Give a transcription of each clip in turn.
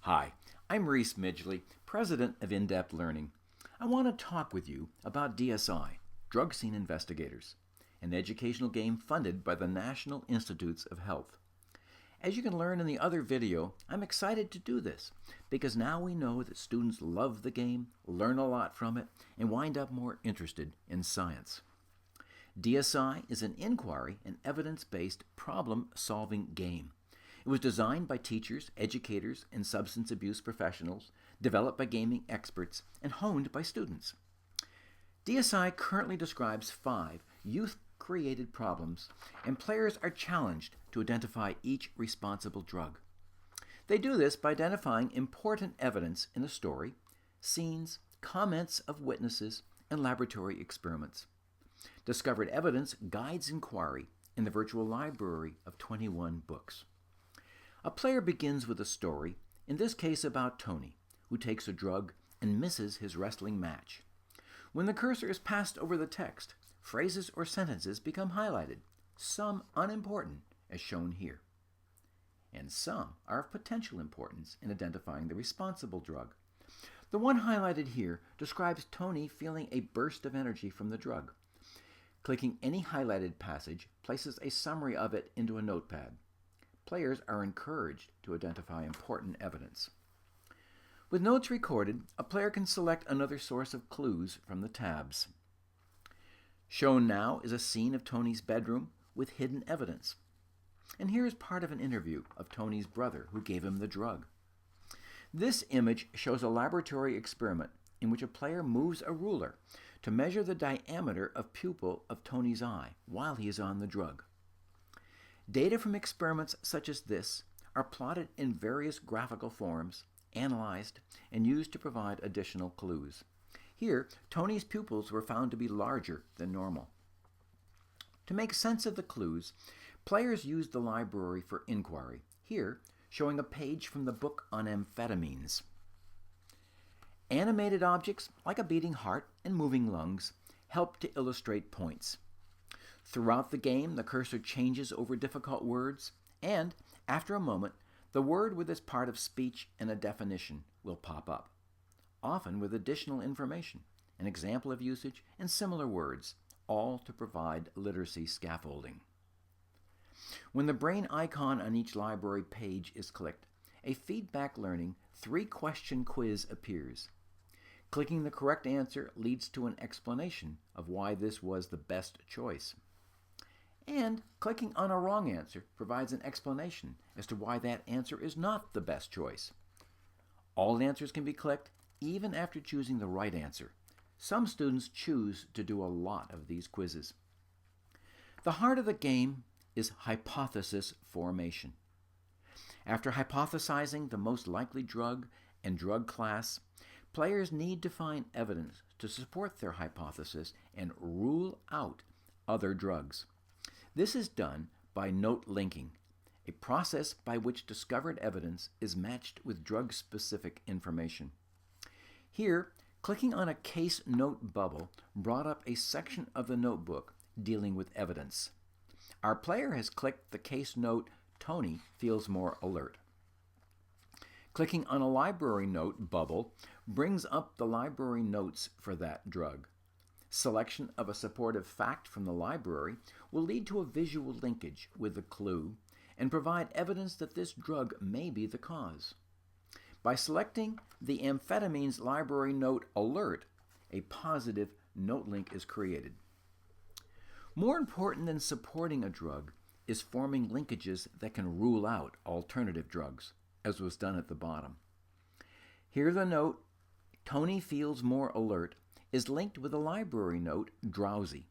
Hi, I'm Reese Midgley, President of In-Depth Learning. I want to talk with you about DSI, Drug Scene Investigators, an educational game funded by the National Institutes of Health. As you can learn in the other video, I'm excited to do this because now we know that students love the game, learn a lot from it, and wind up more interested in science. DSI is an inquiry and evidence-based problem-solving game. It was designed by teachers, educators, and substance abuse professionals, developed by gaming experts, and honed by students. DSI currently describes 5 youth-created problems, and players are challenged to identify each responsible drug. They do this by identifying important evidence in a story, scenes, comments of witnesses, and laboratory experiments. Discovered evidence guides inquiry in the virtual library of 21 books. A player begins with a story, in this case about Tony, who takes a drug and misses his wrestling match. When the cursor is passed over the text, phrases or sentences become highlighted, some unimportant, as shown here. And some are of potential importance in identifying the responsible drug. The one highlighted here describes Tony feeling a burst of energy from the drug. Clicking any highlighted passage places a summary of it into a notepad. Players are encouraged to identify important evidence. With notes recorded, a player can select another source of clues from the tabs. Shown now is a scene of Tony's bedroom with hidden evidence. And here is part of an interview of Tony's brother who gave him the drug. This image shows a laboratory experiment in which a player moves a ruler to measure the diameter of pupil of Tony's eye while he is on the drug. Data from experiments such as this are plotted in various graphical forms, analyzed, and used to provide additional clues. Here, Tony's pupils were found to be larger than normal. To make sense of the clues, players used the library for inquiry, here showing a page from the book on amphetamines. Animated objects, like a beating heart and moving lungs, help to illustrate points. Throughout the game, the cursor changes over difficult words, and, after a moment, the word with its part of speech and a definition will pop up, often with additional information, an example of usage, and similar words, all to provide literacy scaffolding. When the brain icon on each library page is clicked, a feedback learning 3-question quiz appears. Clicking the correct answer leads to an explanation of why this was the best choice. And clicking on a wrong answer provides an explanation as to why that answer is not the best choice. All answers can be clicked even after choosing the right answer. Some students choose to do a lot of these quizzes. The heart of the game is hypothesis formation. After hypothesizing the most likely drug and drug class, players need to find evidence to support their hypothesis and rule out other drugs. This is done by note linking, a process by which discovered evidence is matched with drug-specific information. Here, clicking on a case note bubble brought up a section of the notebook dealing with evidence. Our player has clicked the case note, Tony feels more alert. Clicking on a library note bubble brings up the library notes for that drug. Selection of a supportive fact from the library will lead to a visual linkage with the clue and provide evidence that this drug may be the cause. By selecting the amphetamines library note alert, a positive note link is created. More important than supporting a drug is forming linkages that can rule out alternative drugs, as was done at the bottom. Here the note, Tony feels more alert, is linked with a library note, drowsy.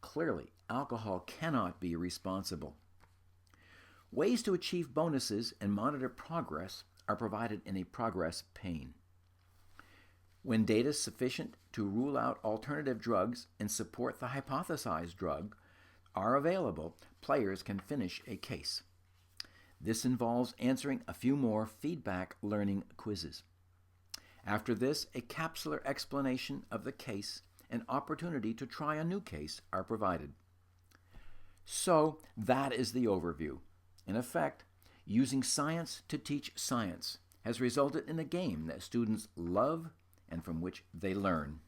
Clearly, alcohol cannot be responsible. Ways to achieve bonuses and monitor progress are provided in a progress pane. When data is sufficient to rule out alternative drugs and support the hypothesized drug are available, players can finish a case. This involves answering a few more feedback learning quizzes. After this, a capsular explanation of the case and opportunity to try a new case are provided. So that is the overview. In effect, using science to teach science has resulted in a game that students love and from which they learn.